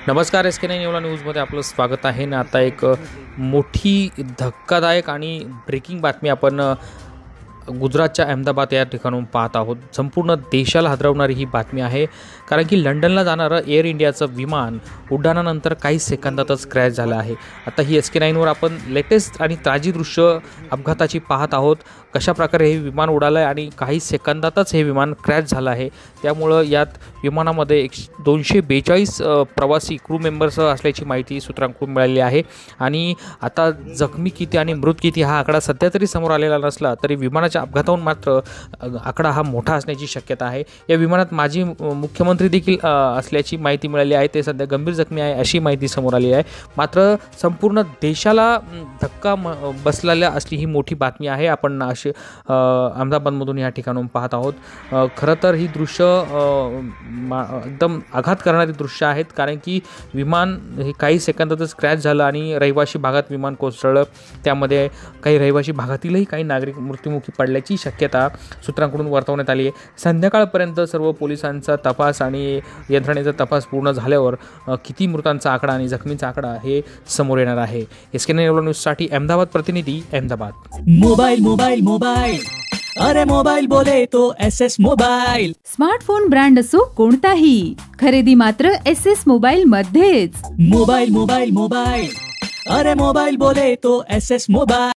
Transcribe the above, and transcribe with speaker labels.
Speaker 1: नमस्कार, SK9 येवला न्यूजमध्ये आपलं स्वागत आहे ना. आता एक मोठी धक्कादायक आणि ब्रेकिंग बातमी आपण गुजरातच्या अहमदाबाद या ठिकाणून पाहत आहोत. संपूर्ण देशाला हादरवणारी ही बातमी आहे, कारण की लंडनला जाणारं एअर इंडियाचं विमान उड्डाणानंतर काही सेकंदातच क्रॅश झालं आहे. आता ही SK9वर आपण लेटेस्ट आणि ताजी दृश्य अपघाताची पाहत आहोत. कशाप्रकारे हे विमान उडालं आहे आणि काही सेकंदातच हे विमान क्रॅश झालं आहे. त्यामुळं यात विमानामध्ये 242 प्रवासी क्रू मेंबर्स असल्याची माहिती सूत्रांकडून मिळाली आहे. आणि आता जखमी किती आणि मृत किती हा आकडा सध्या तरी समोर आलेला नसला तरी विमानाच्या अपघाताहून मात्र आकडा हा मोठा असण्याची शक्यता आहे. या विमानात माजी मुख्यमंत्री देखील असल्याची माहिती मिळाली आहे. ते सध्या गंभीर जखमी आहे अशी माहिती समोर आली आहे. मात्र संपूर्ण देशाला धक्का बसलेल्या असली ही मोठी बातमी आहे. आपण अशी अहमदाबादमधून या ठिकाणून पाहत आहोत. खरं तर ही दृश्य एकदम आघात करणारी दृश्य आहेत, कारण की विमान हे काही सेकंदातच क्रॅश झालं आणि रहिवाशी भागात विमान कोसळलं. त्यामध्ये काही रहिवाशी भागातीलही काही नागरिक मृत्युमुखी पडल्याची शक्यता सूत्रांकडून वर्तवण्यात आली आहे. संध्याकाळपर्यंत सर्व पोलिसांचा तपास आणि यंत्रणेचा तपास पूर्ण झाल्यावर किती मृतांचा आकडा आणि जखमींचा आकडा हे समोर येणार आहे. SK9 येवला न्यूजसाठी अहमदाबाद प्रतिनिधी, अहमदाबाद.
Speaker 2: मोबाइल मोबाइल मोबाइल, अरे मोबाइल बोले तो SS मोबाइल.
Speaker 3: स्मार्टफोन ब्रँड असो कोणताही, खरेदी मात्र SS मोबाइल मध्येच.
Speaker 2: मोबाइल मोबाइल मोबाइल, अरे मोबाइल बोले तो SS मोबाइल.